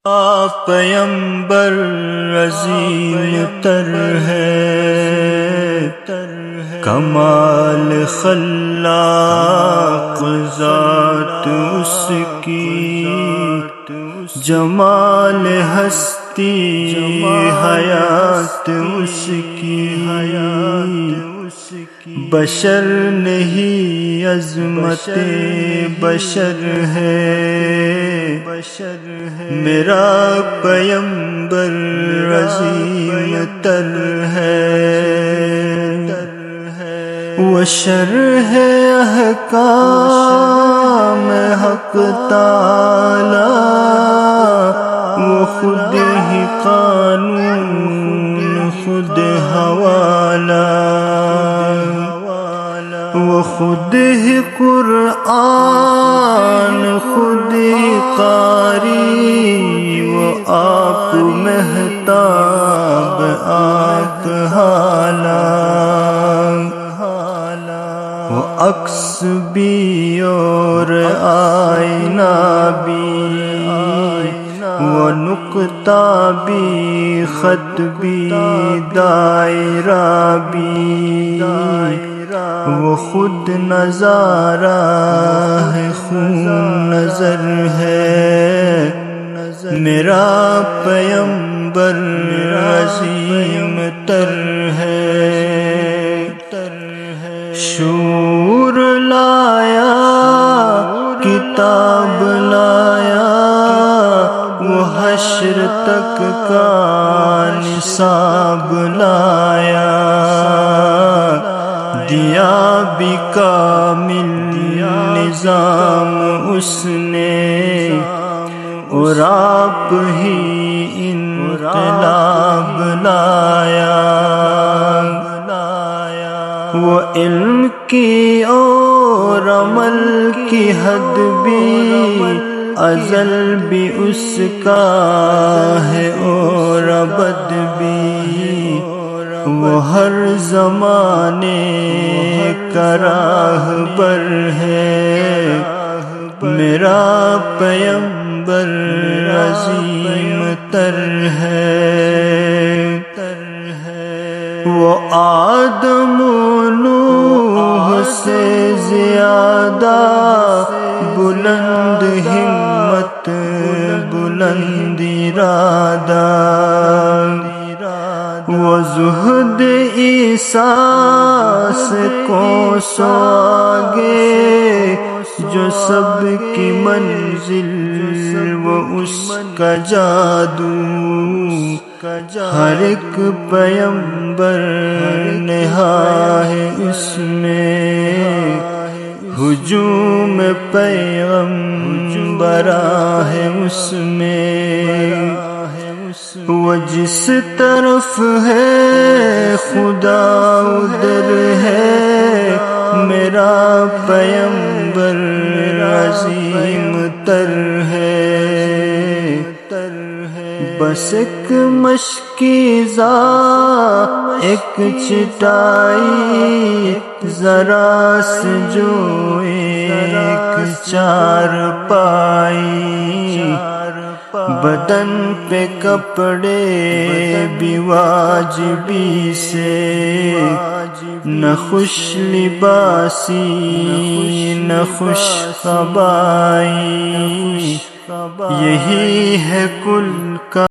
آپ پیمبر عظیم تر ہے، کمال خلاق ذات اس کی، جمال ہستی حیات اس کی، بشر نہیں عظمت بشر ہے، میرا پیمبر عظیم تر ہے، وہ شرح احکام حق تعالی، وہ خود ہی قانون خود حوالہ، وہ خود ہی قرآن خود ہی قاری، وہ آپ مہتاب آپ حالہ، وہ عکس بھی اور آئینہ بھی، وہ نقطہ بھی خط بھی دائرہ بھی، وہ خود نظارہ ہے خون نظر ہے، میرا پیمبر عظیم تر ہے، شور لایا کتاب لایا، وہ حشر تک کا نصاب لایا، دیا بھی کامل نظام اس نے، اور آپ ہی انقلاب لایا، وہ علم کی اور عمل کی حد بھی ازل بھی اس کا ہے اور ابد بھی، وہ ہر زمانے کا راہبر ہے، میرا پیمبر عظیم تر ہے، وہ آدم و نوح سے زیادہ بلند ہمت بلند ارادہ، وہ زہد عیسیٰ سے کوسوں آگے، جو سب کی منزل وہ اس کا جادو، ہر ایک پیمبر نہا ہے اس میں، ہجوم پیغمبراں ہے اس میں، وہ جس طرف ہے خدا ادھر ہے، میرا پیمبر عظیم تر ہے، بس ایک مشکیزہ ایک چٹائی، ذرا سے جو ایک چارپائی، بدن پہ کپڑے بھی واجبی سے، نہ خوش لباسی نہ خوش قبائی، یہی ہے کل کا